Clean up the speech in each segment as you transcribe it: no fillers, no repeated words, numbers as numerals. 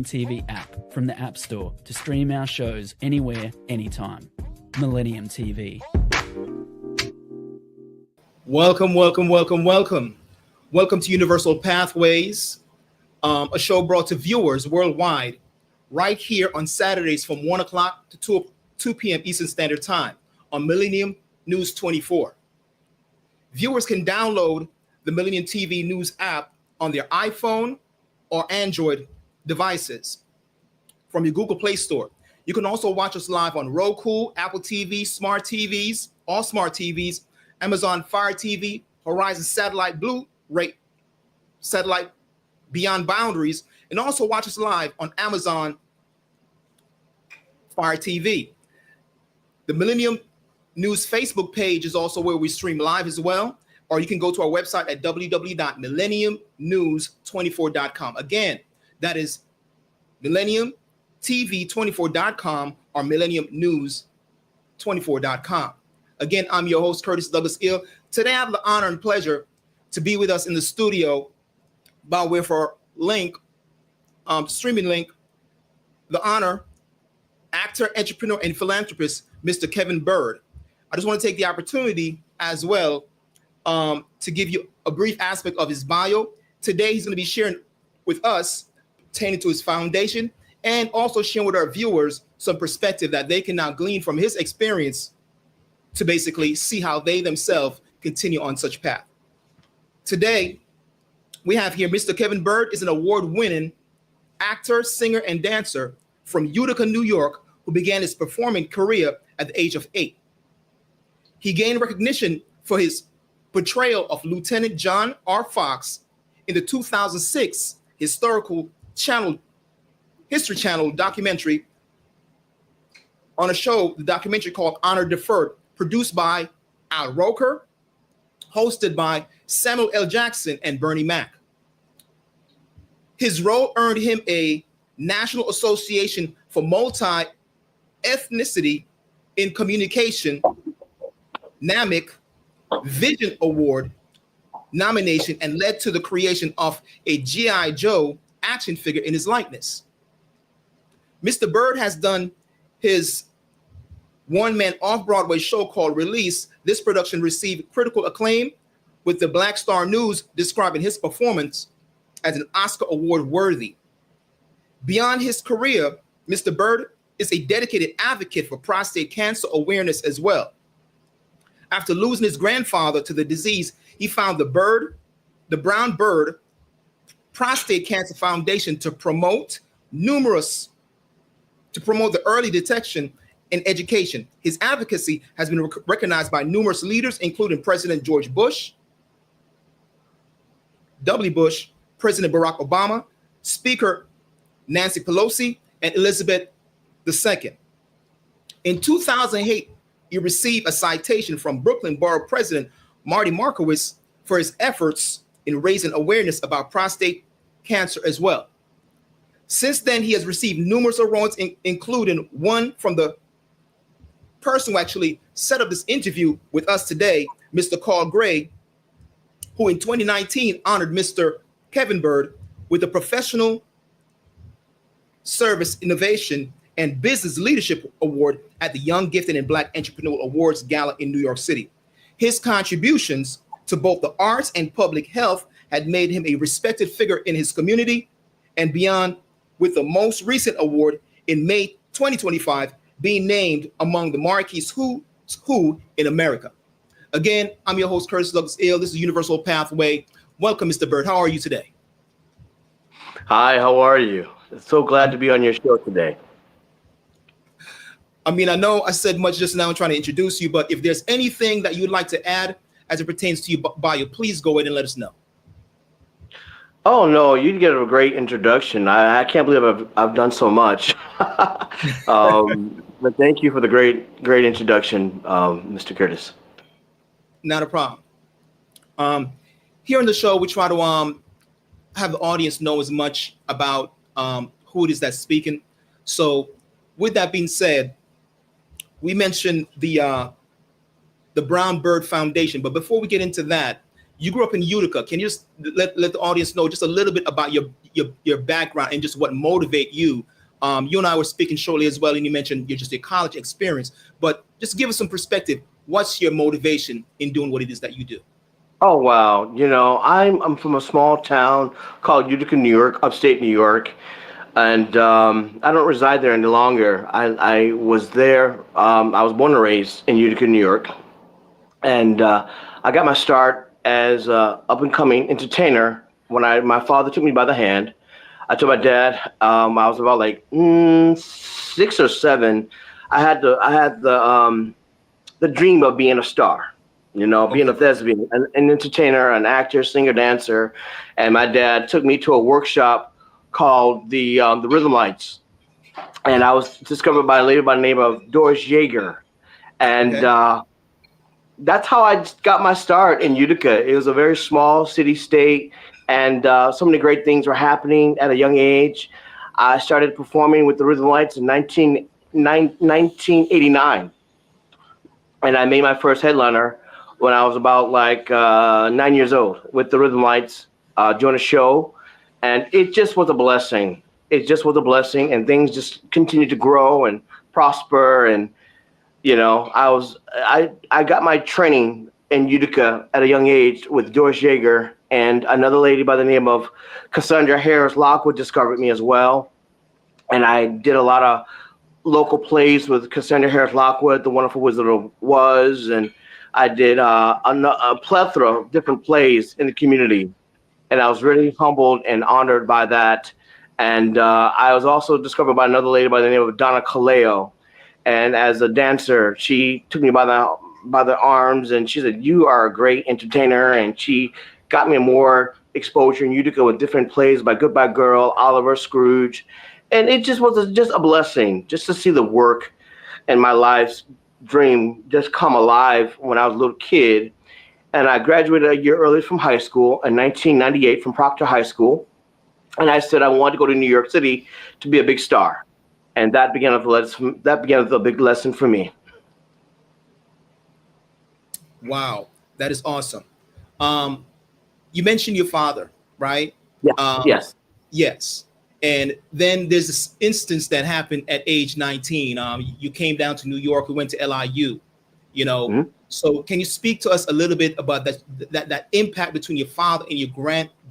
Millennium TV app from the App Store to stream our shows anywhere, anytime. Millennium TV. Welcome to Universal Pathways, a show brought to viewers worldwide right here on Saturdays from 1 o'clock to 2 p.m. Eastern Standard Time on Millennium News 24. Viewers can download the Millennium TV News app on their iPhone or Android devices from your Google Play Store. You can also watch us live on Roku, Apple TV, smart TVs, all smart TVs, Amazon Fire TV, Horizon Satellite Blu-ray, Satellite Beyond Boundaries, and also watch us live on Amazon Fire TV. The Millennium News Facebook page is also where we stream live as well, or you can go to our website at www.millenniumnews24.com. Again, that is millenniumtv24.com or millenniumnews24.com. Again, I'm your host, Curtis Douglas Ill. Today, I have the honor and pleasure to be with us in the studio by way of our link, streaming link, the honor, actor, entrepreneur, and philanthropist, Mr. Kevin Byrd. I just want to take the opportunity as well to give you a brief aspect of his bio. Today, he's going to be sharing with us pertaining to his foundation and also sharing with our viewers some perspective that they can now glean from his experience to basically see how they themselves continue on such path. Today, we have here Mr. Kevin Byrd is an award-winning actor, singer, and dancer from Utica, New York, who began his performing career at the age of 8. He gained recognition for his portrayal of Lieutenant John R. Fox in the 2006 History Channel documentary on a show, the documentary called Honor Deferred, produced by Al Roker, hosted by Samuel L. Jackson and Bernie Mac. His role earned him a National Association for Multi-Ethnicity in Communication, NAMIC, Vision Award nomination and led to the creation of a G.I. Joe action figure in his likeness. Mr. Byrd has done his one-man off-Broadway show called Release. This production received critical acclaim, with the Black Star News describing his performance as an Oscar award worthy. Beyond his career, Mr. Byrd is a dedicated advocate for prostate cancer awareness as well. After losing his grandfather to the disease, he found the Brown Byrd Prostate Cancer Foundation to promote the early detection and education. His advocacy has been recognized by numerous leaders, including President George Bush, W. Bush, President Barack Obama, Speaker Nancy Pelosi, and Elizabeth II. In 2008, he received a citation from Brooklyn Borough President Marty Markowitz for his efforts in raising awareness about prostate cancer as well. Since then, he has received numerous awards, including one from the person who actually set up this interview with us today, Mr. Carl Gray, who in 2019 honored Mr. Kevin Byrd with the Professional Service Innovation and Business Leadership Award at the Young Gifted and Black Entrepreneur Awards Gala in New York City. His contributions to both the arts and public health had made him a respected figure in his community and beyond, with the most recent award in May 2025 being named among the marquees who in America. Again, I'm your host, Curtis Douglas Ill. This is Universal Pathway. Welcome, Mr. Byrd. How are you today? Hi, how are you? So glad to be on your show today. I mean, I know I said much just now trying to introduce you, but if there's anything that you'd like to add as it pertains to your bio, please go ahead and let us know. Oh, no, you get a great introduction. I can't believe I've done so much. But thank you for the great introduction, Mr. Curtis. Not a problem. Here on the show, we try to have the audience know as much about who it is that's speaking. So with that being said, we mentioned the Brown Byrd Foundation. But before we get into that, You grew up in Utica. Can you just let the audience know just a little bit about your background and just what motivate you? You and I were speaking shortly as well, and you mentioned your college experience, but just give us some perspective. What's your motivation in doing what it is that you do? Oh wow, I'm from a small town called Utica, New York, upstate New York, and I don't reside there any longer. I was there. I was born and raised in Utica, New York, and I got my start as a up and coming entertainer when my father took me by the hand. I told my dad I was about like 6 or 7. I had the dream of being a star, being a thespian, an entertainer, an actor, singer, dancer. And my dad took me to a workshop called the Rhythm Lights, and I was discovered by a lady by the name of Doris Yeager, and Okay. that's how I got my start in Utica. It was a very small city state, and so many great things were happening at a young age. I started performing with the Rhythm Lights in 1989, and I made my first headliner when I was about like 9 years old with the Rhythm Lights, doing a show, and it just was a blessing. It just was a blessing, and things just continued to grow and prosper. And I got my training in Utica at a young age with Doris Yeager, and another lady by the name of Cassandra Harris Lockwood discovered me as well. And I did a lot of local plays with Cassandra Harris Lockwood, The Wonderful Wizard of Oz, and I did a plethora of different plays in the community. And I was really humbled and honored by that. And I was also discovered by another lady by the name of Donna Kaleo. And as a dancer, she took me by the arms, and she said, "You are a great entertainer." And she got me more exposure in Utica with different plays by Goodbye Girl, Oliver, Scrooge. And it just was just a blessing just to see the work and my life's dream just come alive when I was a little kid. And I graduated a year early from high school in 1998 from Proctor High School. And I said I wanted to go to New York City to be a big star. And that began with a big lesson for me. Wow, that is awesome. You mentioned your father, right? Yeah. Yes. Yes. And then there's this instance that happened at age 19. You came down to New York. We went to LIU. Mhm. So can you speak to us a little bit about that impact between your father and your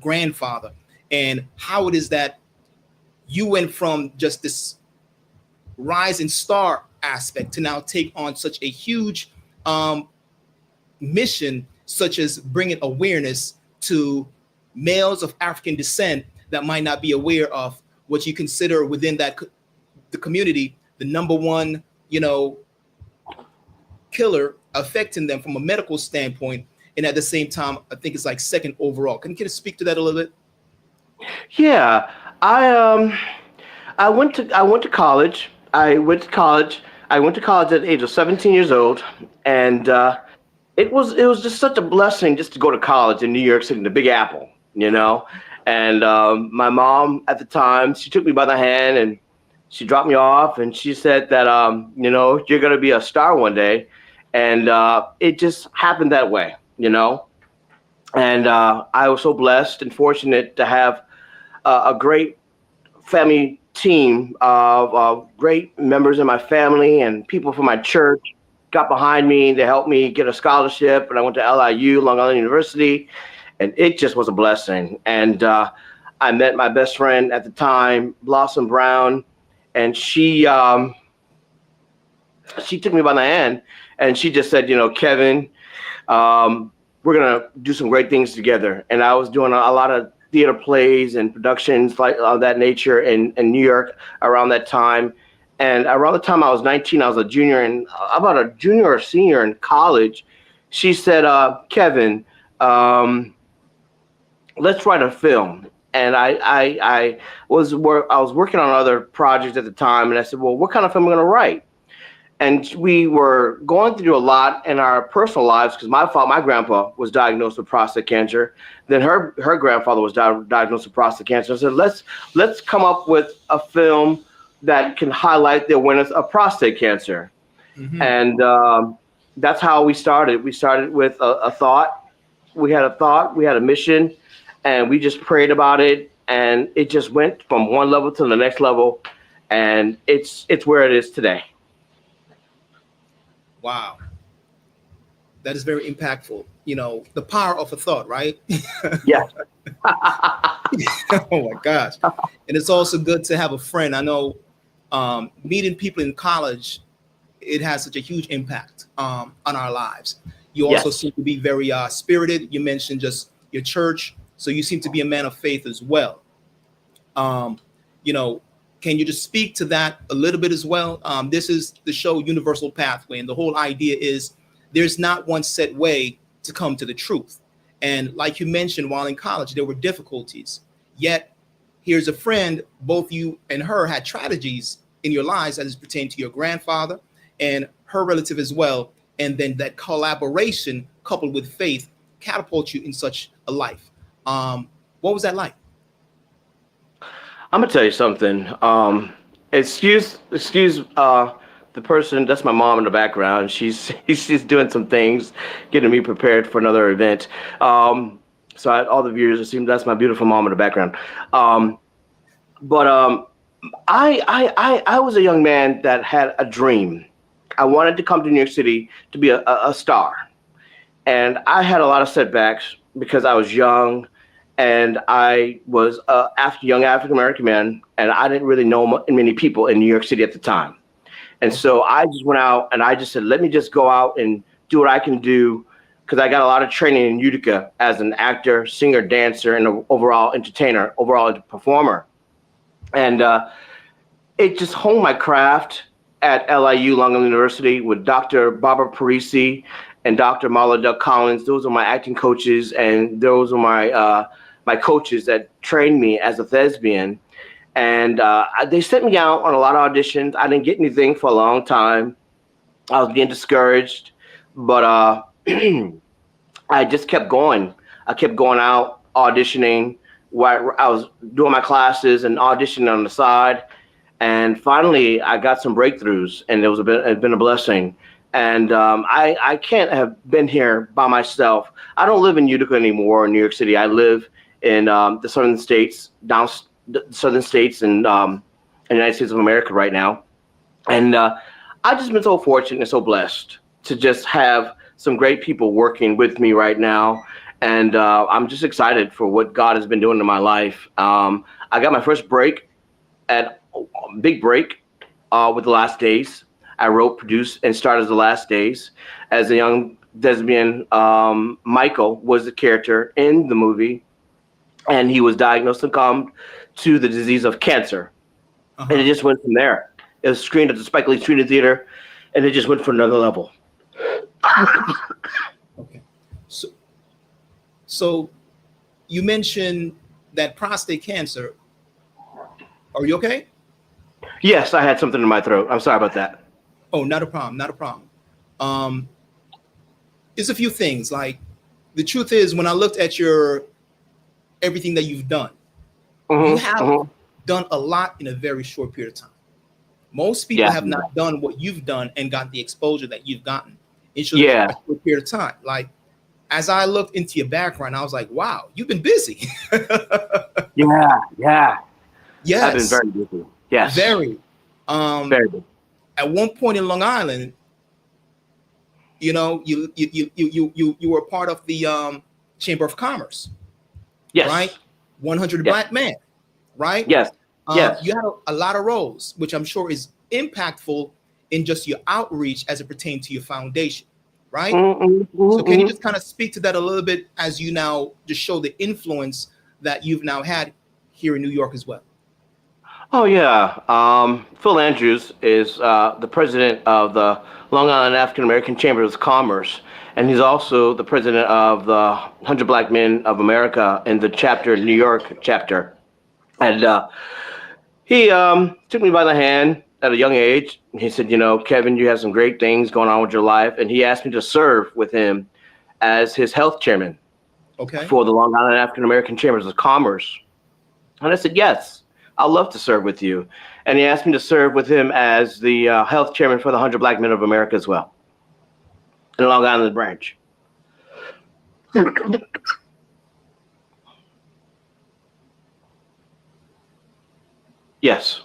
grandfather, and how it is that you went from just this rising star aspect to now take on such a huge mission, such as bringing awareness to males of African descent that might not be aware of what you consider within the community, the number one, killer affecting them from a medical standpoint, and at the same time, I think it's like second overall. Can you speak to that a little bit? Yeah. I went to college. I went to college. I went to college at the age of 17 years old, and it was just such a blessing just to go to college in New York City, the Big Apple, And my mom at the time, she took me by the hand and she dropped me off, and she said that you're gonna be a star one day, and it just happened that way, And I was so blessed and fortunate to have a great family team of great members in my family, and people from my church got behind me. They helped me get a scholarship, and I went to LIU, Long Island University, and it just was a blessing. And I met my best friend at the time, Blossom Brown, and she took me by the hand, and she just said, Kevin, we're gonna do some great things together. And I was doing a lot of theater plays and productions like of that nature in New York around that time. And around the time I was 19, I was a junior or senior in college. She said, Kevin, let's write a film. And I was working on other projects at the time, and I said, well, what kind of film am I going to write? And we were going through a lot in our personal lives because my grandpa was diagnosed with prostate cancer. Then her grandfather was diagnosed with prostate cancer. I said, let's come up with a film that can highlight the awareness of prostate cancer. Mm-hmm. And that's how we started. We started with a thought, we had a thought, we had a mission, and we just prayed about it, and it just went from one level to the next level, and it's where it is today. Wow. That is very impactful. You know, the power of a thought, right? Yeah. Oh my gosh. And it's also good to have a friend. I know meeting people in college, it has such a huge impact on our lives. You also Yes. seem to be very spirited. You mentioned just your church. So you seem to be a man of faith as well. You know, can you just speak to that a little bit as well? This is the show Universal Pathway. And the whole idea is there's not one set way to come to the truth. And like you mentioned, while in college, there were difficulties. Yet here's a friend, both you and her had tragedies in your lives as it pertained to your grandfather and her relative as well. And then that collaboration coupled with faith catapult you in such a life. What was that like? I'm gonna tell you something. Excuse the person. That's my mom in the background. She's doing some things, getting me prepared for another event. All the viewers assume that's my beautiful mom in the background. I was a young man that had a dream. I wanted to come to New York City to be a star, and I had a lot of setbacks because I was young. And I was young African American man, and I didn't really know many people in New York City at the time. And so I just went out and I just said, let me just go out and do what I can do, because I got a lot of training in Utica as an actor, singer, dancer, and an overall entertainer, overall performer. And it just honed my craft at LIU, Long Island University, with Dr. Barbara Parisi and Dr. Marla Duck Collins. Those are my acting coaches, and those are my coaches that trained me as a thespian. And they sent me out on a lot of auditions. I didn't get anything for a long time. I was getting discouraged, but I just kept going. I kept going out, auditioning, while I was doing my classes and auditioning on the side. And finally, I got some breakthroughs, and it's been a blessing. And I can't have been here by myself. I don't live in Utica anymore in New York City. I live in the southern states, in the United States of America right now. And I've just been so fortunate and so blessed to just have some great people working with me right now. And I'm just excited for what God has been doing in my life. I got my first big break with The Last Days. I wrote, produced, and starred as The Last Days. As a young thespian, Michael was the character in the movie, and he was diagnosed and succumbed to the disease of cancer. And it just went from there. It was screened at the Spike Lee Street Theater, and it just went for another level. Okay. So you mentioned that prostate cancer. Are you okay? Yes, I had something in my throat. I'm sorry about that. Oh, not a problem. Not a problem. It's a few things. Like, the truth is, when I looked at everything that you've done, you have done a lot in a very short period of time. Most people have not done what you've done and got the exposure that you've gotten in a short period of time. Like, as I looked into your background, I was like, wow, you've been busy. Yeah. Yes. I've been very busy. Yes. Very. Very busy. At one point in Long Island, you know, you were a part of the Chamber of Commerce. Yes. Right? 100 Black Men. Right? Yes. Yes. You had a lot of roles, which I'm sure is impactful in just your outreach as it pertains to your foundation. Right? So can you just kind of speak to that a little bit as you now just show the influence that you've now had here in New York as well? Oh, yeah. Phil Andrews is the president of the Long Island African American Chamber of Commerce, and he's also the president of the 100 Black Men of America in the chapter, New York chapter. And he took me by the hand at a young age. He said, you know, Kevin, you have some great things going on with your life. And he asked me to serve with him as his health chairman for the Long Island African American Chambers of Commerce. And I said, yes, I'd love to serve with you. And he asked me to serve with him as the health chairman for the 100 Black Men of America as well, in the Long Island branch. Yes.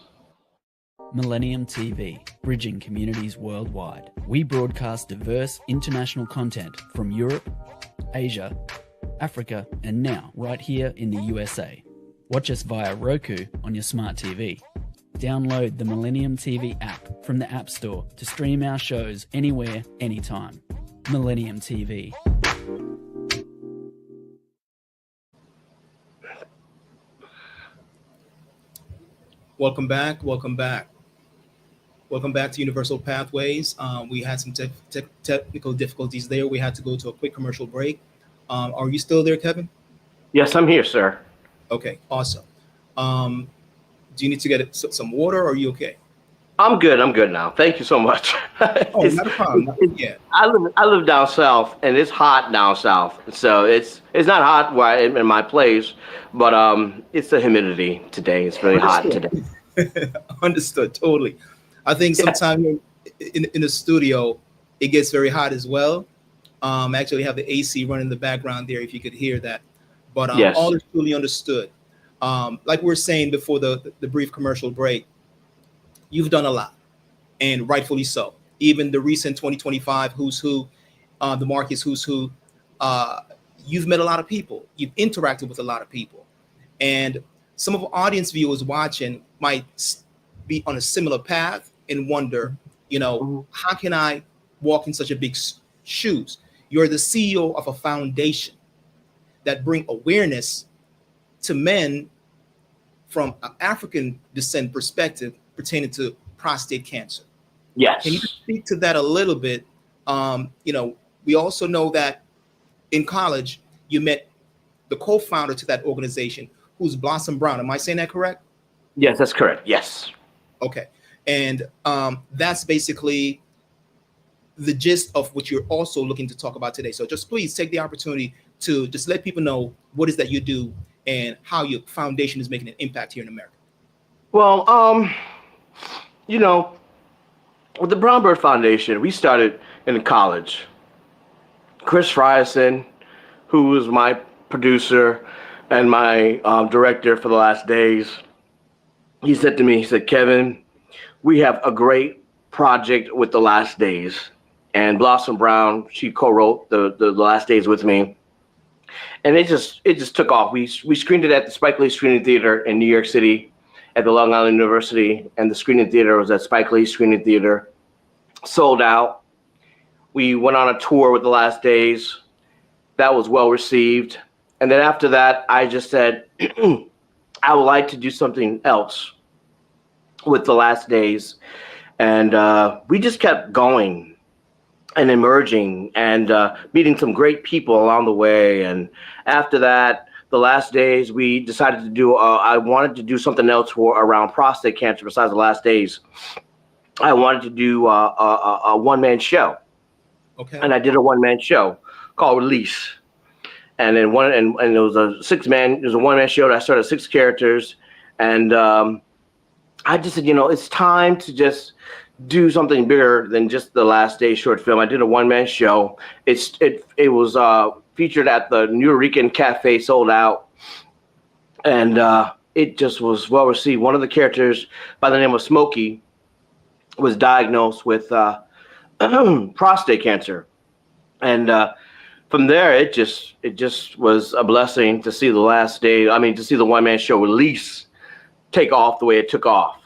Millennium TV, bridging communities worldwide. We broadcast diverse international content from Europe, Asia, Africa, and now right here in the USA. Watch us via Roku on your smart TV. Download the Millennium TV app from the App Store to stream our shows anywhere, anytime. Millennium TV. Welcome back. Welcome back. Welcome back to Universal Pathways. We had some technical difficulties there. We had to go to a quick commercial break. Are you still there, Kevin? Yes, I'm here, sir. Okay, awesome. Do you need to get some water, or are you okay? I'm good. I'm good now. Thank you so much. Oh, not a problem. Yeah. I live down south, and it's hot down south. So it's not hot where in my place, but it's the humidity today. It's really hot today. Understood. Totally. I think sometimes in the studio, it gets very hot as well. I actually have the AC running in the background there, if you could hear that. But Yes. all is truly understood. Like we were saying before the brief commercial break, you've done a lot, and rightfully so. Even the recent 2025 Who's Who, the Marcus Who's Who, you've met a lot of people. You've interacted with a lot of people. And some of our audience viewers watching might be on a similar path and wonder, how can I walk in such a big shoes? You're the CEO of a foundation that bring awareness to men from an African descent perspective pertaining to prostate cancer. Yes. Can you speak to that a little bit? We also know that in college, you met the co-founder to that organization, who's Blossom Brown. Am I saying that correct? Yes, that's correct. Yes. Okay. And that's basically the gist of what you're also looking to talk about today. So just please take the opportunity to just let people know what is that you do and how your foundation is making an impact here in America. Well, with the Byrd Foundation, we started in college. Chris Frierson, who was my producer and my director for the last days, he said to me, he said, Kevin, we have a great project with the last days. And Blossom Brown, she co-wrote the last days with me. And it just took off. We screened it at the Spike Lee Screening Theater in New York City at the Long Island University. And the screening theater was at Spike Lee Screening Theater. Sold out. We went on a tour with the last days. That was well received. And then after that, I just said, I would like to do something else with the last days. And we just kept going and emerging and meeting some great people along the way. And after that, the last days, we decided to do, I wanted to do something else around prostate cancer besides the last days. I wanted to do a one-man show. Okay. And I did a one-man show called Release. And then it was it was a one-man show that I started 6 characters. And I just said, it's time to just do something bigger than just the last day short film. I did a one-man show. It was featured at the Nuyorican Cafe, sold out. And it just was well received. One of the characters by the name of Smokey was diagnosed with prostate cancer. And from there, it just was a blessing to see the last day. To see the one-man show Release take off the way it took off.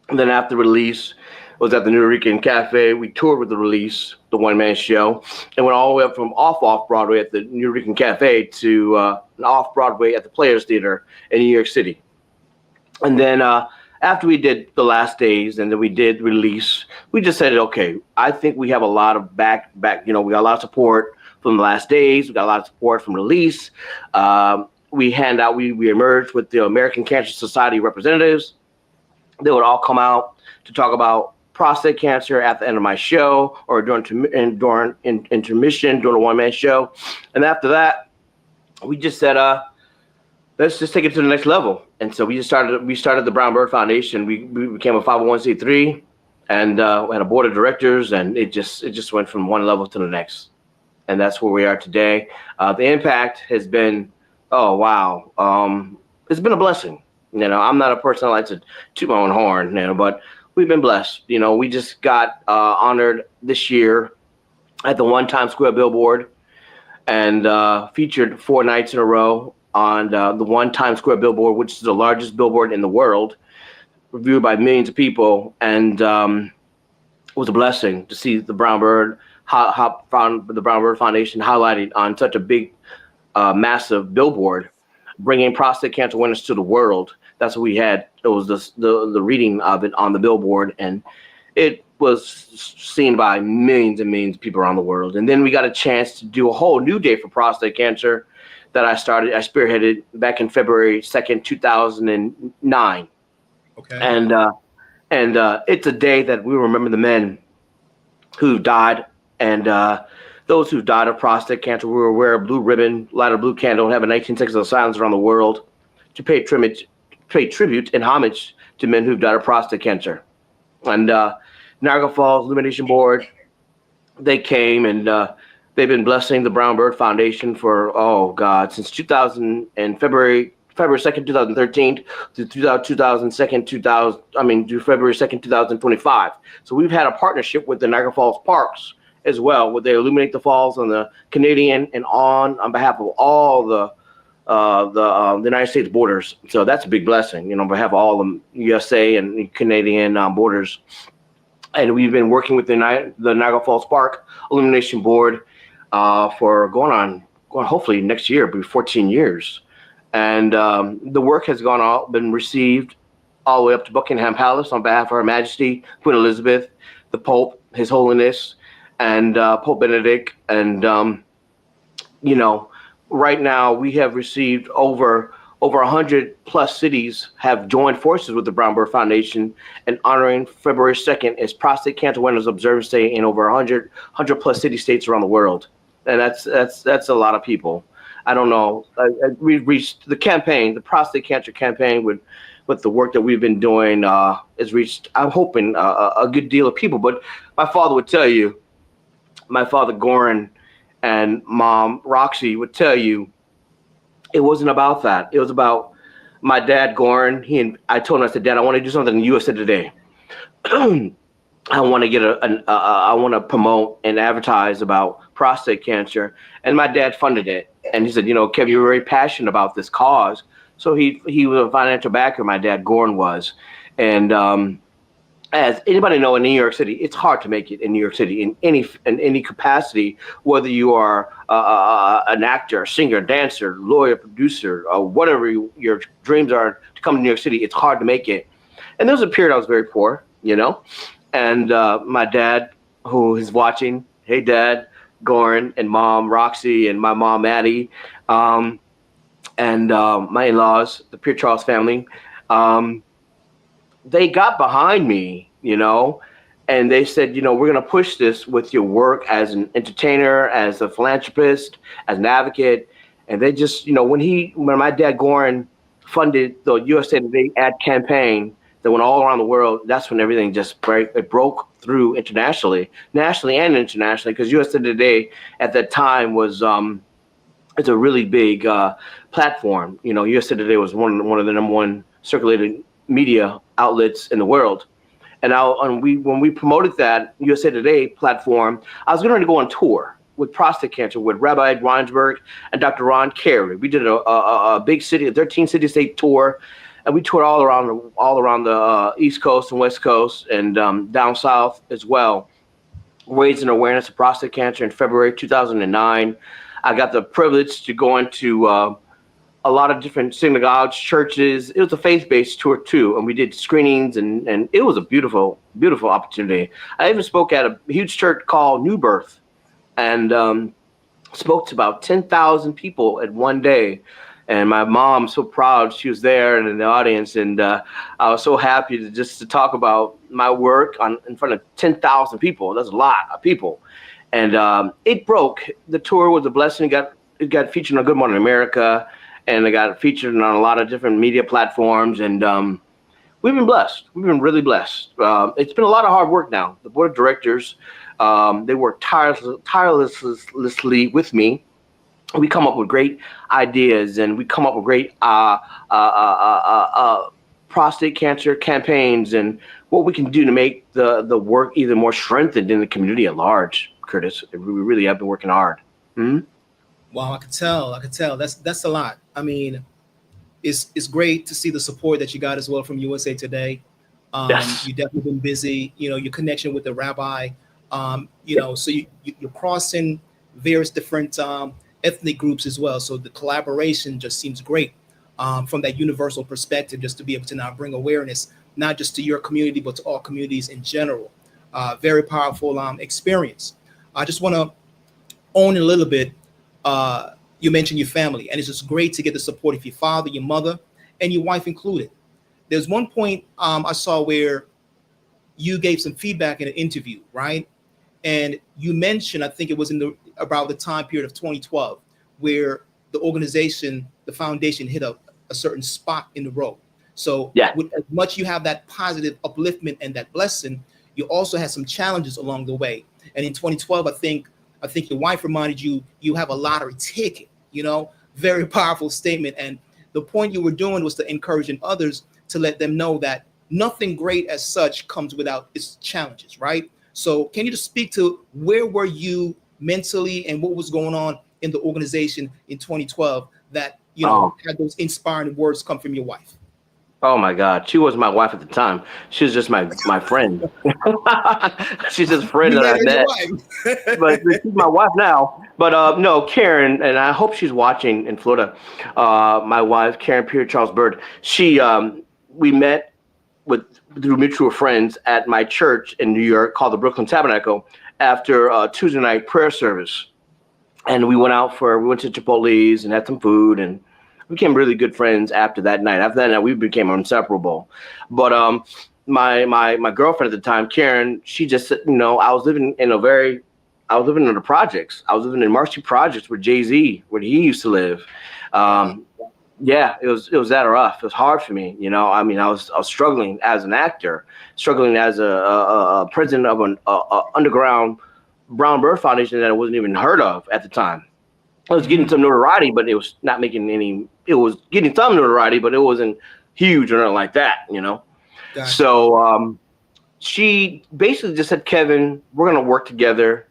And then after Release, was at the Nuyorican Cafe. We toured with the Release, the one-man show, and went all the way up from off-Broadway at the Nuyorican Cafe to off-Broadway at the Players Theater in New York City. And then after we did the last days and then we did Release, we just said, okay, I think we have a lot of back, we got a lot of support from the last days. We got a lot of support from Release. We emerged with the American Cancer Society representatives. They would all come out to talk about prostate cancer at the end of my show or during intermission during a one-man show. And after that, we just said, let's just take it to the next level. And so we started the Byrd Foundation. We became a 501c3 and we had a board of directors, and it just went from one level to the next. and that's where we are today. The impact has been, oh wow, it's been a blessing. I'm not a person that likes to toot my own horn, but we've been blessed. We just got honored this year at the One Times Square billboard, and featured 4 nights in a row on the One Times Square billboard, which is the largest billboard in the world, reviewed by millions of people. And it was a blessing to see the Brown Byrd the Brown Byrd Foundation highlighted on such a big, massive billboard, bringing prostate cancer awareness to the world. That's what we had. It was the reading of it on the billboard, and it was seen by millions and millions of people around the world. And then we got a chance to do a whole new day for prostate cancer that I spearheaded back in February 2nd, 2009. Okay. And it's a day that we remember the men who died, and those who died of prostate cancer. We will wear a blue ribbon, light a blue candle, and have a 19 seconds of silence around the world to pay tribute and homage to men who've died of prostate cancer. And Niagara Falls Illumination Board, they came, and they've been blessing the Brown Byrd Foundation for, since February 2nd, 2013 to February 2nd, 2025. So we've had a partnership with the Niagara Falls Parks as well, where they illuminate the falls on the Canadian and on behalf of all the United States borders. So that's a big blessing, on behalf of all the USA and Canadian borders. And we've been working with the Niagara Falls Park Illumination Board for going hopefully next year, it'll be 14 years. And the work has been received all the way up to Buckingham Palace on behalf of Her Majesty, Queen Elizabeth, the Pope, His Holiness, and Pope Benedict. And, right now we have received over 100 plus cities have joined forces with the Brown Byrd Foundation and honoring February 2nd as Prostate Cancer Awareness Observance Day in over 100 plus city-states around the world. And that's a lot of people. I don't know. We've reached the campaign, the prostate cancer campaign with the work that we've been doing has reached, I'm hoping, a good deal of people. But my father would tell you, my father Goran and mom Roxy would tell you, it wasn't about that. It was about my dad Goran. I told him, I said, Dad, I want to do something in the USA Today. I want to I want to promote and advertise about prostate cancer. And my dad funded it. And he said, Kevin, you're very passionate about this cause. So he was a financial backer, my dad Goran was. And as anybody know, in New York City, it's hard to make it in New York City in any capacity, whether you are an actor, singer, dancer, lawyer, producer, or whatever your dreams are to come to New York City. It's hard to make it. And there was a period I was very poor, and my dad, who is watching, hey, Dad, Goran, and Mom, Roxy, and my mom, Maddie, and my in-laws, the Pierre Charles family, they got behind me, and they said, we're going to push this with your work as an entertainer, as a philanthropist, as an advocate. And they just, when my dad Goran funded the USA Today ad campaign that went all around the world, that's when everything just broke through nationally and internationally, because USA Today at that time was it's a really big platform. USA Today was one of the number one circulated media outlets in the world. And when we promoted that USA Today platform, I was going to go on tour with prostate cancer with Rabbi Weinsberg and Dr. Ron Carey. We did a big city, a 13 city-state tour, and we toured all around the East Coast and West Coast and down south as well, raising awareness of prostate cancer in February 2009. I got the privilege to go into a lot of different synagogues, churches. It was a faith-based tour too, and we did screenings, and it was a beautiful, beautiful opportunity. I even spoke at a huge church called New Birth, and spoke to about 10,000 people at one day. And my mom, so proud, she was there and in the audience, and I was so happy to talk about my work in front of 10,000 people. That's a lot of people, and it broke. The tour was a blessing. It got featured on Good Morning America. And it got featured on a lot of different media platforms, and we've been blessed. We've been really blessed. It's been a lot of hard work now. The board of directors They work tirelessly with me. We come up with great ideas, and we come up with great prostate cancer campaigns, and what we can do to make the work even more strengthened in the community at large. Curtis, we really have been working hard. Wow, I could tell. That's a lot. I mean, it's great to see the support that you got as well from USA Today. Yes. You've definitely been busy. You know, your connection with the rabbi. So you're crossing various different ethnic groups as well. So the collaboration just seems great from that universal perspective, just to be able to now bring awareness not just to your community but to all communities in general. Very powerful experience. I just want to own a little bit. You mentioned your family, and it's just great to get the support of your father, your mother, and your wife included. There's one point I saw where you gave some feedback in an interview, right? And you mentioned, I think it was about the time period of 2012, where the organization, the foundation, hit a certain spot in the road. So with as much you have that positive upliftment and that blessing, you also had some challenges along the way. And in 2012, I think your wife reminded you have a lottery ticket, very powerful statement. And the point you were doing was to encouraging others to let them know that nothing great as such comes without its challenges, right? So can you just speak to where were you mentally and what was going on in the organization in 2012 that, had those inspiring words come from your wife? Oh my God, she was my wife at the time. She was just my friend. She's just a friend that I met. But she's my wife now. But no, Karen, and I hope she's watching in Florida. My wife, Karen Pierre Charles Byrd. We met through mutual friends at my church in New York called the Brooklyn Tabernacle after a Tuesday night prayer service. And we went to Chipotle's and had some food, and we became really good friends after that night. After that night, we became inseparable. But my girlfriend at the time, Karen, she just said, I was living in the projects. I was living in Marcy Projects with Jay-Z, where he used to live. Yeah, it was that rough. It was hard for me. I was struggling as an actor, struggling as a president of an underground Brown Byrd Foundation that I wasn't even heard of at the time. I was getting some notoriety, but it was not making any. It was getting some notoriety, but it wasn't huge or nothing like that. Gotcha. So she basically just said, "Kevin, we're gonna work together."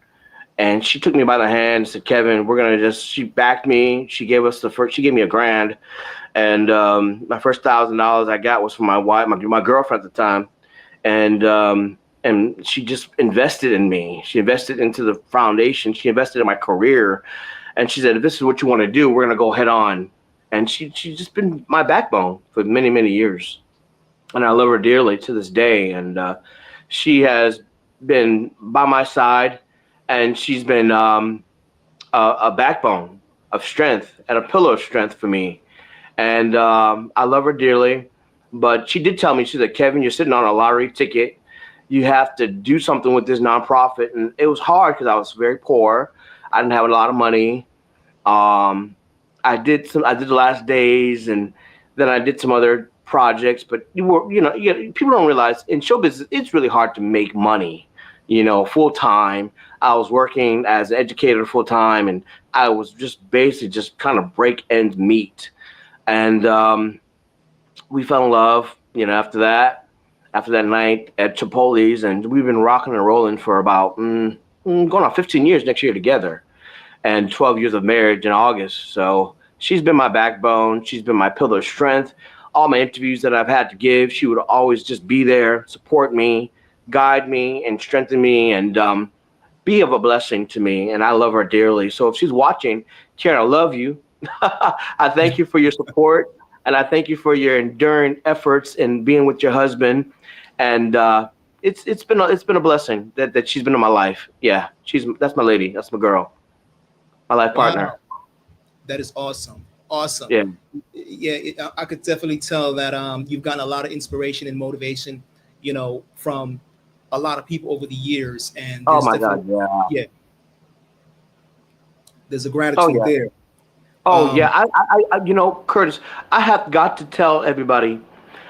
And she took me by the hand and said, "Kevin, she backed me. She gave me $1,000. And my first $1,000 I got was from my wife, my girlfriend at the time. And she just invested in me. She invested into the foundation. She invested in my career. And she said, if this is what you want to do, we're going to go head on. And she's just been my backbone for many, many years. And I love her dearly to this day. And she has been by my side. And she's been a backbone of strength and a pillar of strength for me. And I love her dearly. But she did tell me, she said, Kevin, you're sitting on a lottery ticket. You have to do something with this nonprofit. And it was hard because I was very poor. I didn't have a lot of money. I did the Last Days, and then I did some other projects. But people don't realize in show business, it's really hard to make money, full time. I was working as an educator full time, and I was just basically just kind of break ends meet. And we fell in love, after that night at Chipotle's, and we've been rocking and rolling for about going on 15 years next year together, and 12 years of marriage in August. So she's been my backbone. She's been my pillar of strength. All my interviews that I've had to give, she would always just be there, support me, guide me, and strengthen me, and be of a blessing to me. And I love her dearly. So if she's watching, Karen, I love you. I thank you for your support, and I thank you for your enduring efforts in being with your husband. And it's been a blessing that she's been in my life. Yeah, that's my lady. That's my girl. My life partner. Wow. That is awesome. Awesome. Yeah. Yeah, I could definitely tell that you've gotten a lot of inspiration and motivation, from a lot of people over the years. And oh my God, yeah. There's a gratitude there. Oh yeah, I Curtis, I have got to tell everybody.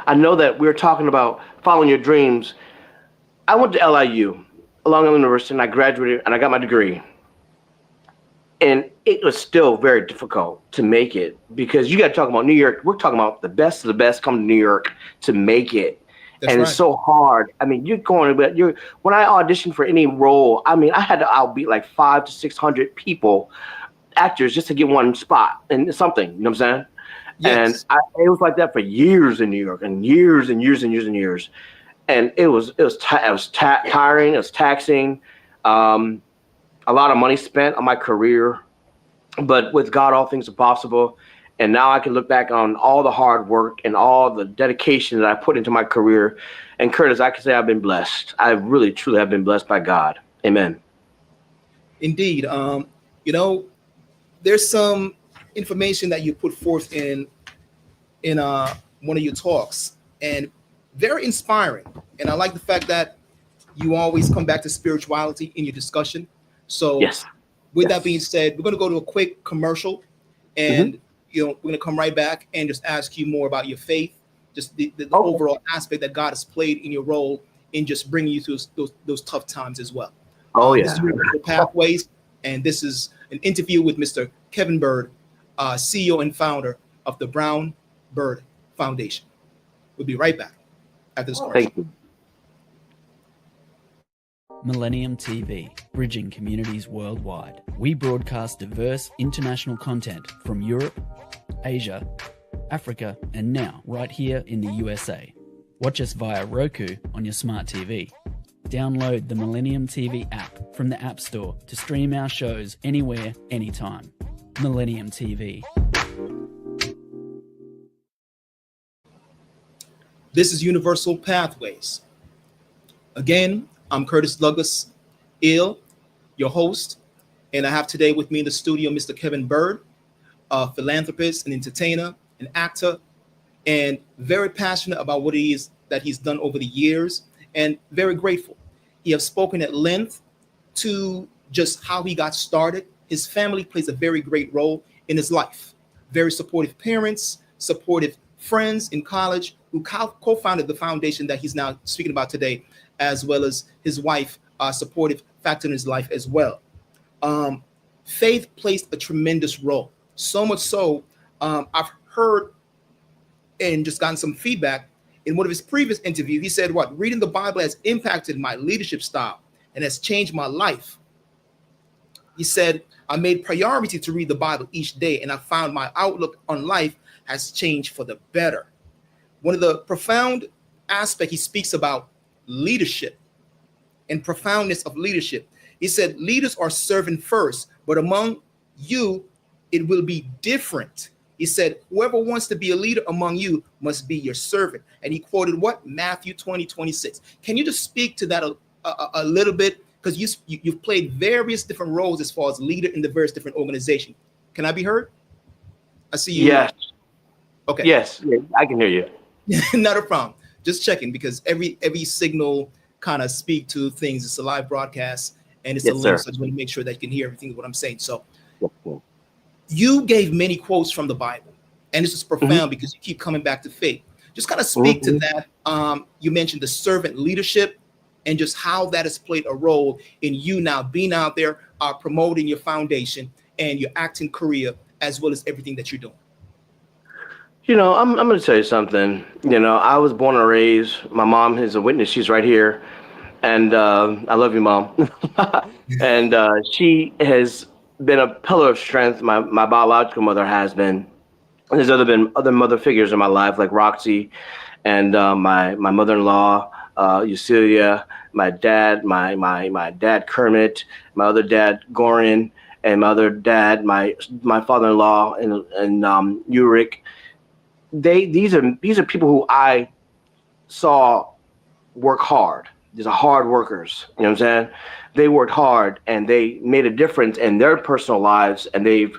I know that we're talking about following your dreams. I went to LIU. Long Island University, and I graduated and I got my degree. And it was still very difficult to make it because you got to talk about New York. We're talking about the best of the best come to New York to make it. That's And right. it's so hard. I mean, when I auditioned for any role, I mean, I had to outbeat like 500 to 600 people, actors, just to get one spot and something. You know what I'm saying? And Yes. it was like that for years in New York, and years and years and years and years. And it was tiring. It was taxing. A lot of money spent on my career, but with God, all things are possible. And now I can look back on all the hard work and all the dedication that I put into my career. And Curtis, I can say I've been blessed. I really, truly have been blessed by God. Amen. Indeed. You know, there's some information that you put forth in one of your talks, and very inspiring. And I like the fact that you always come back to spirituality in your discussion. So, Yes. with Yes. that being said, we're going to go to a quick commercial, and we're going to come right back and just ask you more about your faith, just the overall aspect that God has played in your role in just bringing you through those tough times as well. Oh, yeah. This is Universal Pathways, and this is an interview with Mr. Kevin Byrd, CEO and founder of the Brown Byrd Foundation. We'll be right back after this commercial. Thank you. Millennium TV, bridging communities worldwide. We broadcast diverse international content from Europe, Asia, Africa, and now right here in the USA. Watch us via Roku on your smart TV. Download the Millennium TV app from the App Store to stream our shows anywhere, anytime. Millennium TV. This is Universal Pathways. Again, I'm Curtis Douglas Ill, your host, and I have today with me in the studio Mr. Kevin Byrd, a philanthropist, an entertainer, an actor, and very passionate about what it is that he's done over the years, and very grateful. He has spoken at length to just how he got started. His family plays a very great role in his life. Very supportive parents, supportive friends in college who co-founded the foundation that he's now speaking about today, as well as his wife, supportive factor in his life as well. Faith plays a tremendous role. So much so, I've heard and just gotten some feedback in one of his previous interviews. He said, reading the Bible has impacted my leadership style and has changed my life. He said, I made priority to read the Bible each day, and I found my outlook on life has changed for the better. One of the profound aspects he speaks about leadership and profoundness of leadership. He said, leaders are serving first, but among you, it will be different. He said, whoever wants to be a leader among you must be your servant. And he quoted what? Matthew 20:26. Can you just speak to that a little bit? Because you've played various different roles as far as leader in the various different organizations. Can I be heard? I see you. Yes. Okay. Yes, I can hear you. Not a problem. Just checking, because every signal kind of speak to things. It's a live broadcast and it's a link, so I just want to make sure that you can hear everything what I'm saying. So you gave many quotes from the Bible, and this is profound because you keep coming back to faith. Just kind of speak to that. You mentioned the servant leadership and just how that has played a role in you now being out there, promoting your foundation and your acting career, as well as everything that you're doing. You know, I'm going to tell you something. You know, I was born and raised. My mom is a witness. She's right here. And I love you, Mom. And she has been a pillar of strength. My biological mother has been. And there's been other mother figures in my life, like Roxy and my mother-in-law, Eucelia, my dad, my dad, Kermit, my other dad, Goran, and my other dad, my father-in-law, and Ulrich. These are people who I saw work hard. These are hard workers. You know what I'm saying? They worked hard and they made a difference in their personal lives and in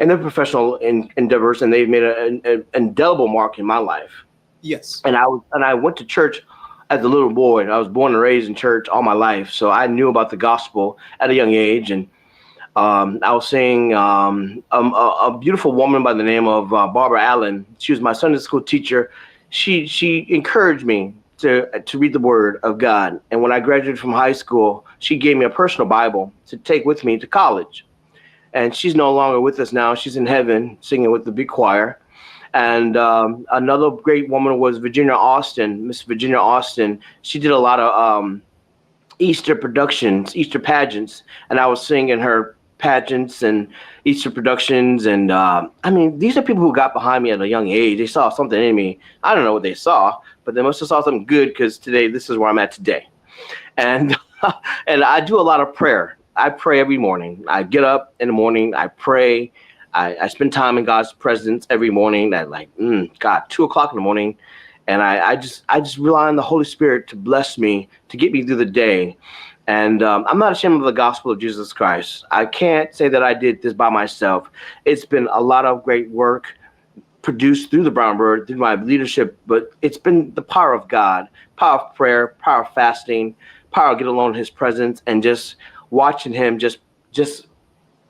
their professional endeavors, and they've made an indelible mark in my life. Yes. And I went to church as a little boy. I was born and raised in church all my life, so I knew about the gospel at a young age. And I was seeing a beautiful woman by the name of Barbara Allen. She was my Sunday school teacher. She encouraged me to read the Word of God. And when I graduated from high school, she gave me a personal Bible to take with me to college. And she's no longer with us now. She's in heaven singing with the big choir. And another great woman was Virginia Austin, Miss Virginia Austin. She did a lot of Easter productions, Easter pageants, and I was singing her pageants and Easter productions. And I mean, these are people who got behind me at a young age. They saw something in me. I don't know what they saw, but they must have saw something good, because today, this is where I'm at today. And and I do a lot of prayer. I pray every morning. I get up in the morning, I pray. I spend time in God's presence every morning at like, God, 2:00 in the morning. And I just rely on the Holy Spirit to bless me, to get me through the day. And I'm not ashamed of the gospel of Jesus Christ. I can't say that I did this by myself. It's been a lot of great work produced through the Brown Byrd, through my leadership, but it's been the power of God, power of prayer, power of fasting, power of get alone in his presence, and just watching him just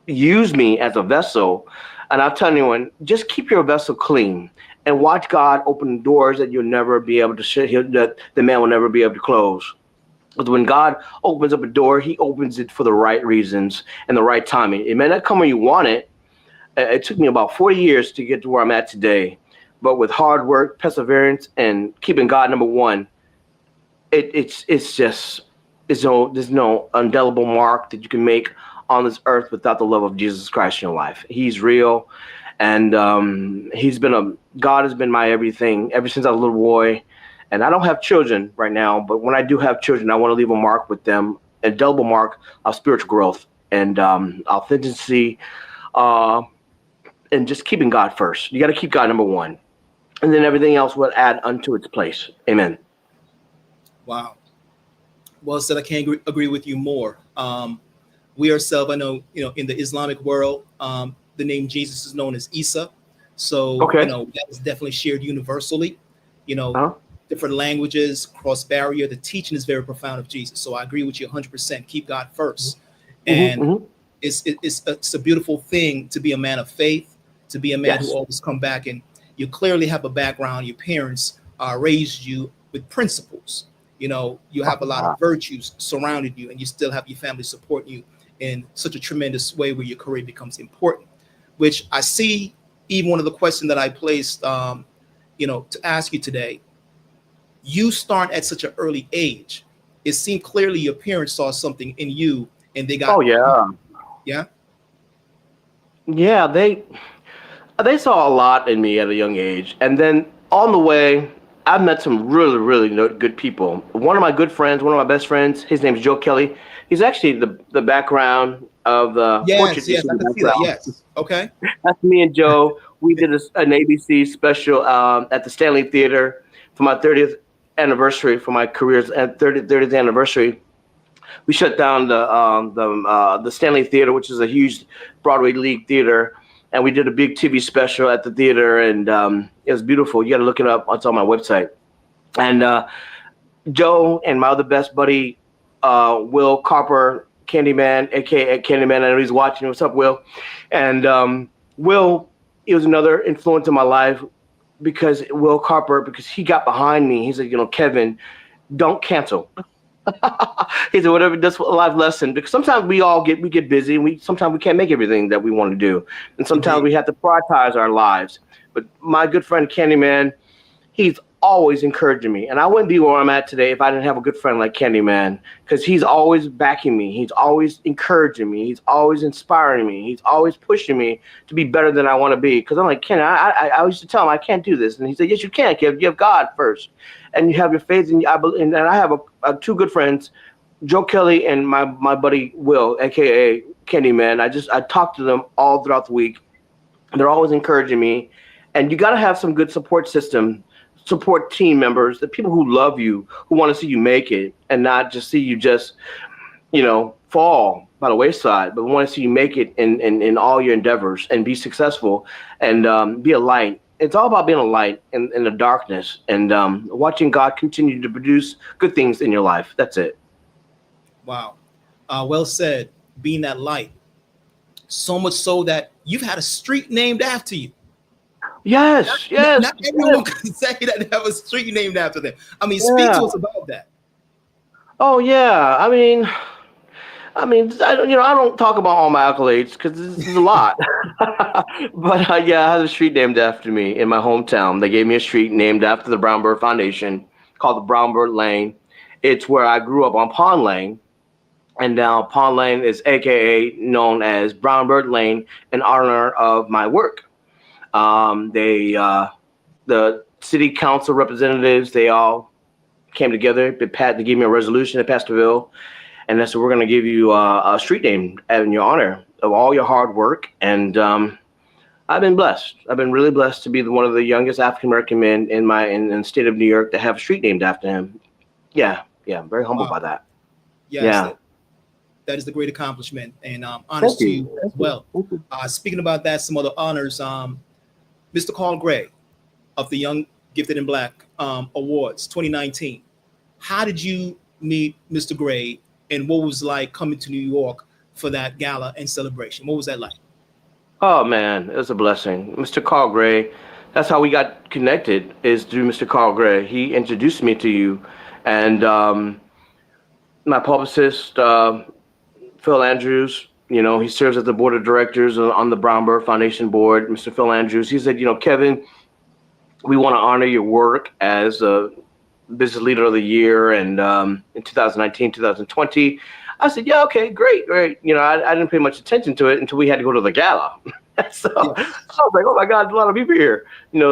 use me as a vessel. And I'll tell anyone, just keep your vessel clean and watch God open doors that you'll never be able to shut, that the man will never be able to close. Because when God opens up a door, he opens it for the right reasons and the right timing. It may not come when you want it. It took me about 40 years to get to where I'm at today. But with hard work, perseverance, and keeping God number one, there's no indelible mark that you can make on this earth without the love of Jesus Christ in your life. He's real. And God has been my everything ever since I was a little boy. And I don't have children right now, but when I do have children, I want to leave a mark with them, a indelible mark of spiritual growth and authenticity, and just keeping God first. You got to keep God number one, and then everything else will add unto its place. Amen. Wow. Well said. I can't agree with you more. We ourselves, I know, in the Islamic world, the name Jesus is known as Isa. So, Okay. That is definitely shared universally. Different languages, cross barrier. The teaching is very profound of Jesus. So I agree with you 100%. Keep God first. And it's a beautiful thing to be a man of faith, to be a man who always come back. And you clearly have a background. Your parents raised you with principles. You have a lot of virtues surrounding you, and you still have your family supporting you in such a tremendous way where your career becomes important, which I see even one of the questions that I placed, to ask you today. You start at such an early age. It seemed clearly your parents saw something in you, and they got. Oh yeah. Yeah. Yeah, they saw a lot in me at a young age, and then on the way, I've met some really, really good people. One of my good friends, one of my best friends, his name is Joe Kelly. He's actually the background of the portrait. Yes, I can see that. Yes. Okay. That's me and Joe. We did an ABC special at the Stanley Theater for my 30th anniversary, for my career's 30th anniversary. We shut down the Stanley Theater, which is a huge Broadway League theater, and we did a big TV special at the theater, and it was beautiful. You got to look it up. It's on my website. And Joe and my other best buddy, Will Copper, Candyman, aka Candyman. I know he's watching. What's up, Will? And Will, he was another influence in my life, because Will Copper, because he got behind me. He said, Kevin, don't cancel. He said, whatever, that's a life lesson, because sometimes we get busy, and sometimes we can't make everything that we want to do, and sometimes we have to prioritize our lives. But my good friend Candyman, he's always encouraging me, and I wouldn't be where I'm at today if I didn't have a good friend like Candyman, because he's always backing me, he's always encouraging me, he's always inspiring me, he's always pushing me to be better than I want to be. Because I'm like, Ken, I used to tell him I can't do this, and he said, yes, you can, Kev. You have God first, and you have your faith, and I have two good friends, Joe Kelly and my buddy Will, aka Candyman. I talk to them all throughout the week. They're always encouraging me, and you got to have some good support team members, the people who love you, who want to see you make it, and not just see you fall by the wayside, but want to see you make it in all your endeavors and be successful and be a light. It's all about being a light in the darkness, and watching God continue to produce good things in your life. That's it. Wow. Well said. Being that light. So much so that you've had a street named after you. Yes, yes. Not everyone can say that they have a street named after them. I mean, speak Yeah. to us about that. Oh yeah. I don't talk about all my accolades because this is a lot. But yeah, I have a street named after me in my hometown. They gave me a street named after the Brown Byrd Foundation called the Brown Byrd Lane. It's where I grew up on Pond Lane, and now Pond Lane is AKA known as Brown Byrd Lane in honor of my work. The city council representatives, they all came together. They gave me a resolution to pass the bill, and that's what we're going to give you a street name in your honor of all your hard work. And I've been blessed. I've been really blessed to be one of the youngest African American men in the state of New York to have a street named after him. Yeah, I'm very humbled by that. Yes, Yeah. that is the great accomplishment, and honors Thank to you. you as well. Speaking about that, some other honors. Mr. Carl Gray of the Young Gifted in Black Awards 2019. How did you meet Mr. Gray, and what was it like coming to New York for that gala and celebration? What was that like? Oh man, it was a blessing. Mr. Carl Gray, that's how we got connected, is through Mr. Carl Gray. He introduced me to you, and my publicist, Phil Andrews, he serves as the board of directors on the Brown Byrd Foundation board. Mr. Phil Andrews, he said, Kevin, we want to honor your work as a business leader of the year, and in 2019, 2020. I said, yeah, okay, great. I didn't pay much attention to it until we had to go to the gala. So I was like, oh my God, a lot of people here.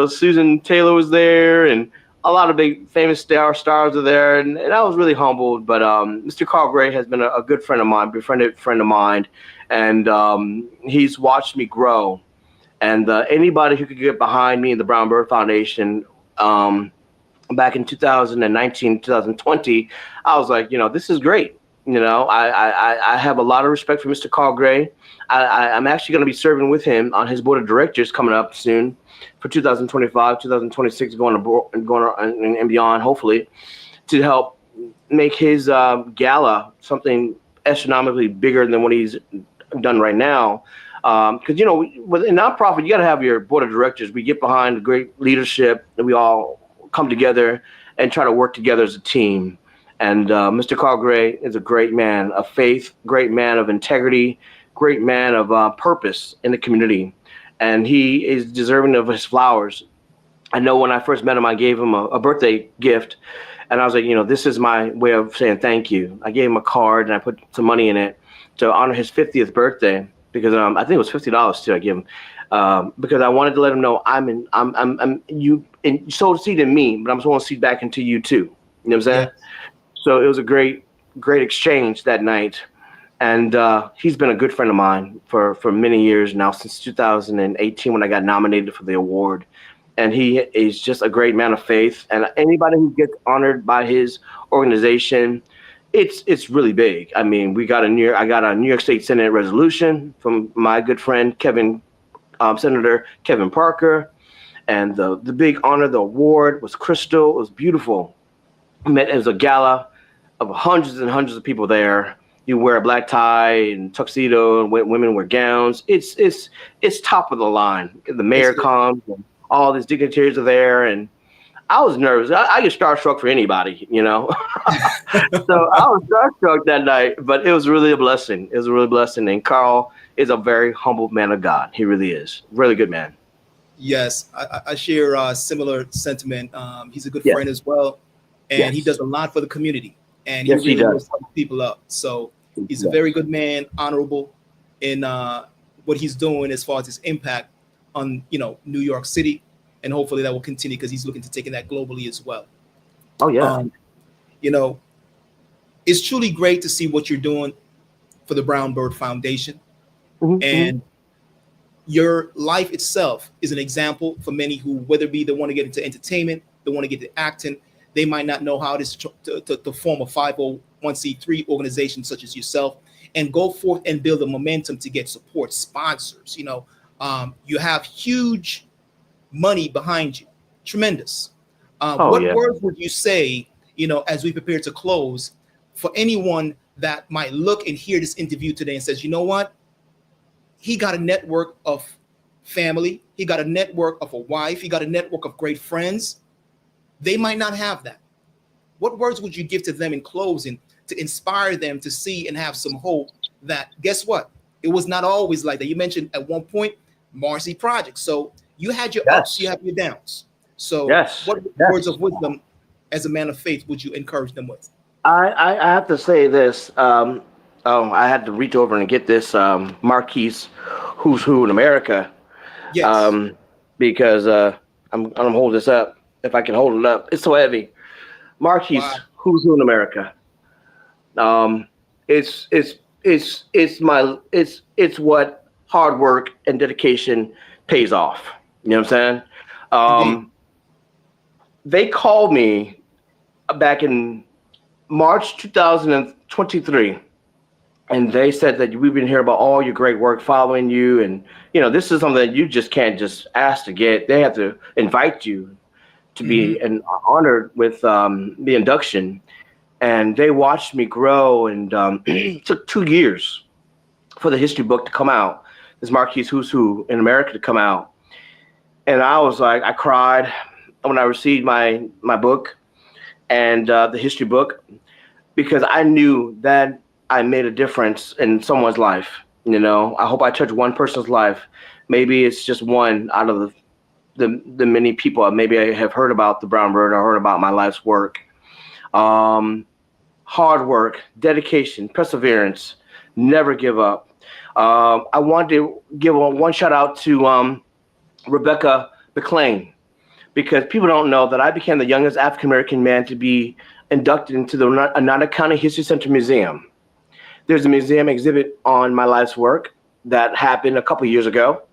Susan Taylor was there, and a lot of big famous stars are there, and I was really humbled. But Mr. Carl Gray has been a good friend of mine, befriended friend of mine, and he's watched me grow. And anybody who could get behind me in the Brown Byrd Foundation back in 2019, 2020, I was like, this is great. I have a lot of respect for Mr. Carl Gray. I'm actually going to be serving with him on his board of directors coming up soon for 2025, 2026, going and beyond, hopefully, to help make his gala something astronomically bigger than what he's done right now. Because, with a nonprofit, you got to have your board of directors. We get behind the great leadership, and we all come together and try to work together as a team. And Mr. Carl Gray is a great man of faith, great man of integrity, great man of purpose in the community. And he is deserving of his flowers. I know when I first met him, I gave him a birthday gift. And I was like, this is my way of saying thank you. I gave him a card and I put some money in it to honor his 50th birthday, because I think it was $50 too. I gave him because I wanted to let him know you sowed a seed in me, but I'm sowing a seed back into you too. You know what I'm saying? Yeah. So it was a great exchange that night. And he's been a good friend of mine for many years now, since 2018 when I got nominated for the award. And he is just a great man of faith. And anybody who gets honored by his organization, it's really big. I mean, I got a New York State Senate resolution from my good friend Senator Kevin Parker, and the big honor, the award was crystal. It was beautiful. It was a gala of hundreds and hundreds of people there. You wear a black tie and tuxedo, and women wear gowns. It's top of the line. The mayor comes, and all these dignitaries are there, and I was nervous. I get starstruck for anybody, So I was starstruck that night, but it was really a blessing. It was a really blessing. And Carl is a very humble man of God. He really is. Really good man. Yes, I share a similar sentiment. He's a good friend as well, and he does a lot for the community. And he really lifts people up. So he's a very good man, honorable in what he's doing as far as his impact on, New York City. And hopefully that will continue, because he's looking to take that globally as well. Oh, yeah. It's truly great to see what you're doing for the Brown Byrd Foundation. Mm-hmm. And your life itself is an example for many who, whether it be they want to get into entertainment, they want to get into acting, they might not know how it is to form a 501c3 organization such as yourself, and go forth and build a momentum to get support, sponsors. You have huge money behind you. Tremendous. Words would you say, as we prepare to close, for anyone that might look and hear this interview today and says, you know what? He got a network of family. He got a network of a wife. He got a network of great friends. They might not have that. What words would you give to them in closing to inspire them to see and have some hope that, guess what? It was not always like that. You mentioned at one point, Marcy Project. So you had your ups, you have your downs. So what words of wisdom as a man of faith would you encourage them with? I have to say this. I had to reach over and get this Marquise Who's Who in America. Yes. Because I'm hold this up. If I can hold it up, it's so heavy. Marquise Who's Who in America. It's what hard work and dedication pays off. You know what I'm saying? They called me back in March 2023, and they said that we've been hearing about all your great work following you, and this is something that you just can't just ask to get. They have to invite you to be honored with the induction. And they watched me grow, and it took 2 years for the history book to come out, this Marquise Who's Who in America to come out. And I was like, I cried when I received my book and the history book, because I knew that I made a difference in someone's life. I hope I touch one person's life. Maybe it's just one out of the many people maybe I have heard about the Brown Byrd or heard about my life's work. Hard work, dedication, perseverance, never give up. I wanted to give one shout out to Rebecca McLean, because people don't know that I became the youngest African-American man to be inducted into the Oneida County History Center Museum. There's a museum exhibit on my life's work that happened a couple years ago,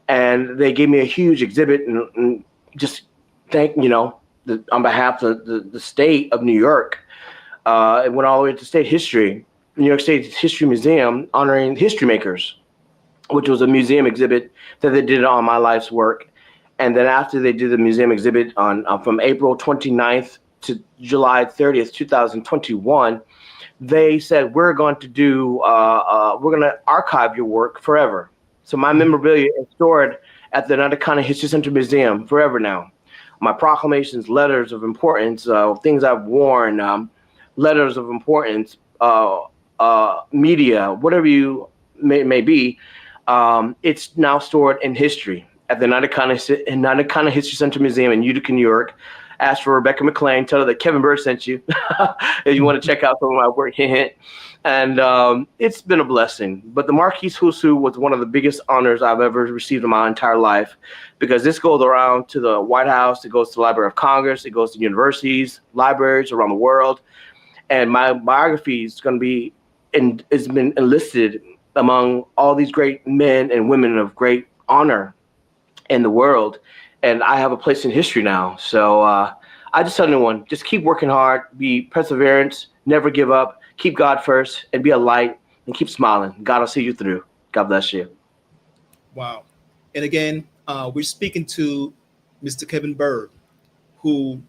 and they gave me a huge exhibit and just thank, on behalf of the state of New York. It went all the way to state history, New York State History Museum, honoring history makers, which was a museum exhibit that they did on my life's work. And then after they did the museum exhibit on from April 29th to July 30th, 2021, they said, we're going to archive your work forever. So my memorabilia is stored at the Oneida County History Center Museum forever now. My proclamations, letters of importance, things I've worn, letters of importance, media, whatever you may be, it's now stored in history at the Oneida County History Center Museum in Utica, New York. Ask for Rebecca McLean. Tell her that Kevin Byrd sent you if you want to check out some of my work. And it's been a blessing. But the Marquise Who's Who was one of the biggest honors I've ever received in my entire life, because this goes around to the White House, it goes to the Library of Congress, it goes to universities, libraries around the world. And my biography is going to be has been enlisted among all these great men and women of great honor in the world. And I have a place in history now. So I just tell anyone, just keep working hard, be perseverance, never give up, keep God first, and be a light, and keep smiling. God will see you through. God bless you. Wow. And again, we're speaking to Mr. Kevin Byrd, who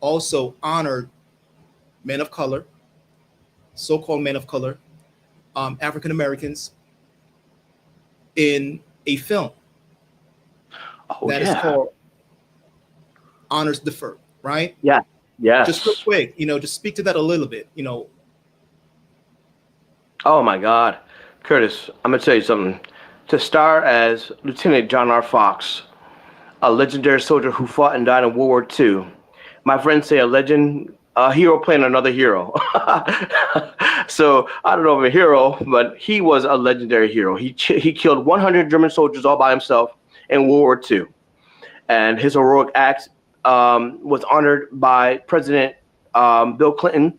also honored men of color, so-called men of color, African Americans, in a film is called Honors Deferred, right? Yeah. Yeah. Just real quick, just speak to that a little bit, Oh my God, Curtis, I'm gonna tell you something. To star as Lieutenant John R. Fox, a legendary soldier who fought and died in World War II. My friends say a hero playing another hero. So I don't know if I'm a hero, but he was a legendary hero. He killed 100 German soldiers all by himself in World War II. And his heroic act was honored by President Bill Clinton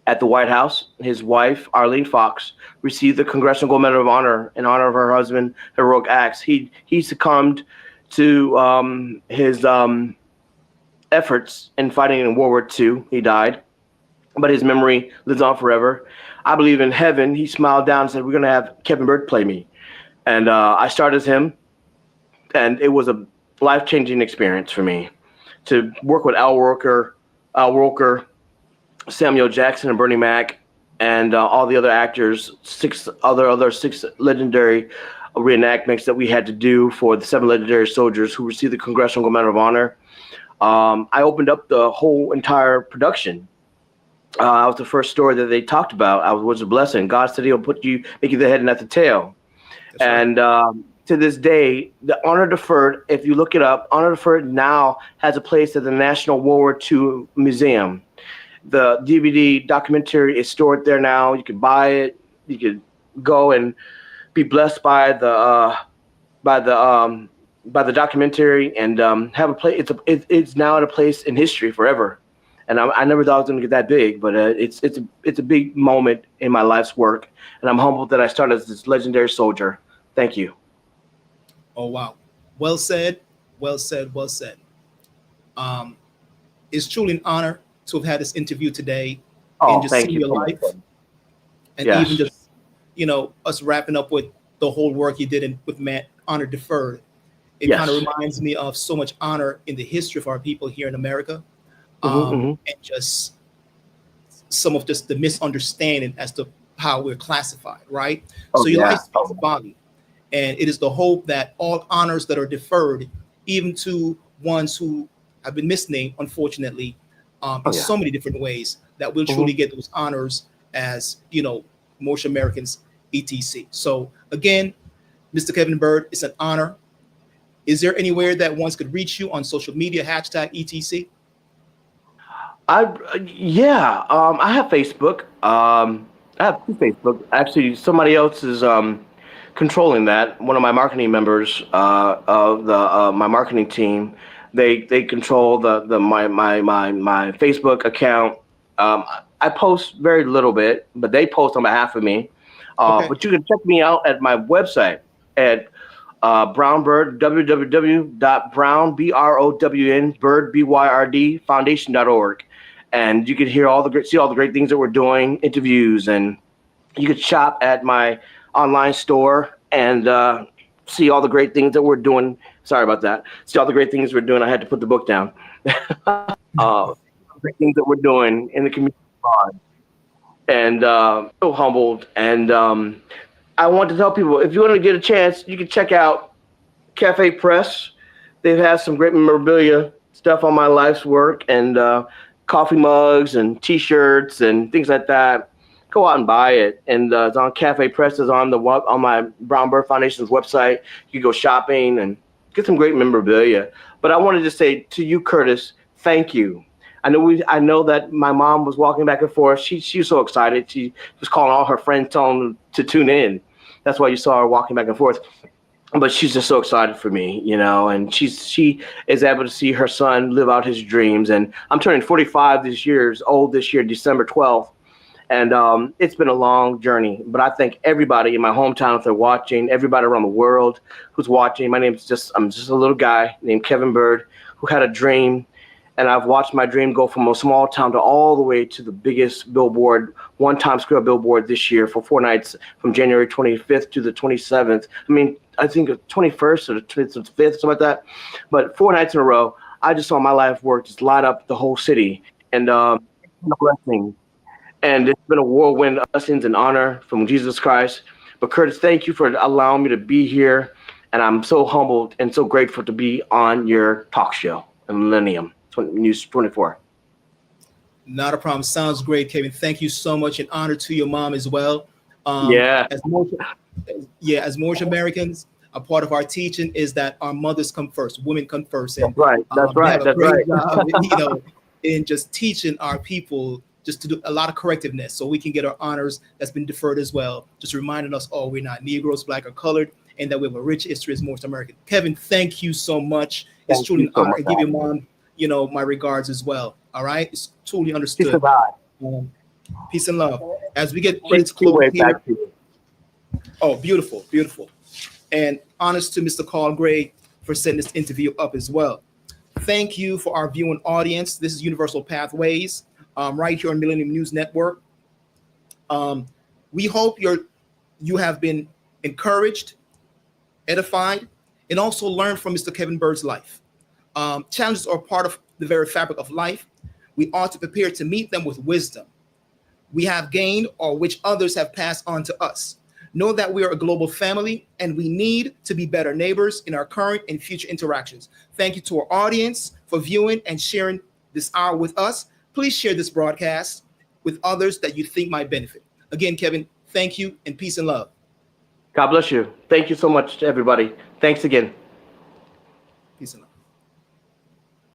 at the White House. His wife, Arlene Fox, received the Congressional Gold Medal of Honor in honor of her husband's heroic acts. He succumbed to his efforts in fighting in World War II. He died, but his memory lives on forever. I believe in heaven, he smiled down and said, we're going to have Kevin Byrd play me. And I started as him, and it was a life-changing experience for me to work with Al Roker, Samuel Jackson, and Bernie Mac, and all the other actors, six legendary reenactments that we had to do for the 7 legendary soldiers who received the Congressional Medal of Honor. I opened up the whole entire production. I was the first story that they talked about. I was a blessing. God said He'll make you the head and not the tail. That's and right. To this day, the Honor Deferred, if you look it up, Honor Deferred now has a place at the National World War II Museum. The DVD documentary is stored there now. You can buy it. You can go and be blessed by the documentary and have a place. It's now at a place in history forever. And I never thought it was going to get that big, but it's a big moment in my life's work, and I'm humbled that I started as this legendary soldier. Thank you. Oh wow, well said, well said, well said. It's truly an honor to have had this interview today, and just see your life, and even just us wrapping up with the whole work you did with Honor Deferred. It kind of reminds me of so much honor in the history of our people here in America. And just some of just the misunderstanding as to how we're classified, right? So your life speaks volume, and it is the hope that all honors that are deferred, even to ones who have been misnamed, unfortunately, in so many different ways, that we'll truly get those honors as most Americans, etc. So again, Mr. Kevin Byrd, it's an honor. Is there anywhere that one could reach you on social media, # etc.? I have Facebook. I have Facebook. Actually, somebody else is controlling that. One of my marketing members of my marketing team, they control my Facebook account. I post very little bit, but they post on behalf of me. But you can check me out at my website at Brown Byrd, www.brown, BROWN, Byrd, BYRD, foundation.org. And you can see all the great things that we're doing, interviews, and you could shop at my online store and see all the great things that we're doing. Sorry about that. See all the great things we're doing. I had to put the book down. Great things that we're doing in the community. And so humbled. And I want to tell people, if you want to get a chance, you can check out Cafe Press. They've had some great memorabilia stuff on my life's work, and coffee mugs and T-shirts and things like that. Go out and buy it. And it's on Cafe Press. It's on my Brown Byrd Foundation's website. You can go shopping and get some great memorabilia. But I wanted to say to you, Curtis, thank you. I know that my mom was walking back and forth. She was so excited. She was calling all her friends, telling them to tune in. That's why you saw her walking back and forth. But she's just so excited for me, and she is able to see her son live out his dreams. And I'm turning 45 this year, December 12th. And it's been a long journey. But I thank everybody in my hometown if they're watching, everybody around the world who's watching. I'm just a little guy named Kevin Byrd who had a dream. And I've watched my dream go from a small town to all the way to the biggest billboard, one Times Square billboard this year for 4 nights from January 25th to the 27th. I think the 21st or the 25th, something like that. But 4 nights in a row, I just saw my life work just light up the whole city. And it's been a blessing. And it's been a whirlwind of blessings and honor from Jesus Christ. But Curtis, thank you for allowing me to be here. And I'm so humbled and so grateful to be on your talk show, Millennium News 24. Not a problem. Sounds great, Kevin. Thank you so much, and honor to your mom as well. As Moorish Americans, a part of our teaching is that our mothers come first, women come first. And, That's right. Job, in just teaching our people just to do a lot of correctiveness so we can get our honors that's been deferred as well. Just reminding us, we're not Negroes, Black, or colored, and that we have a rich history as Moorish American. Kevin, thank you so much. It's truly an honor. And give your mom my regards as well. All right, it's truly understood. Peace and love. Peace and love. As we get ready to close here. Oh, beautiful, beautiful. And honors to Mr. Carl Gray for setting this interview up as well. Thank you for our viewing audience. This is Universal Pathways, right here on Millennium News Network. We hope you have been encouraged, edified, and also learned from Mr. Kevin Byrd's life. Challenges are part of the very fabric of life. We ought to prepare to meet them with wisdom we have gained or which others have passed on to us. Know that we are a global family and we need to be better neighbors in our current and future interactions. Thank you to our audience for viewing and sharing this hour with us. Please share this broadcast with others that you think might benefit. Again, Kevin, thank you and peace and love. God bless you. Thank you so much to everybody. Thanks again. Peace and love.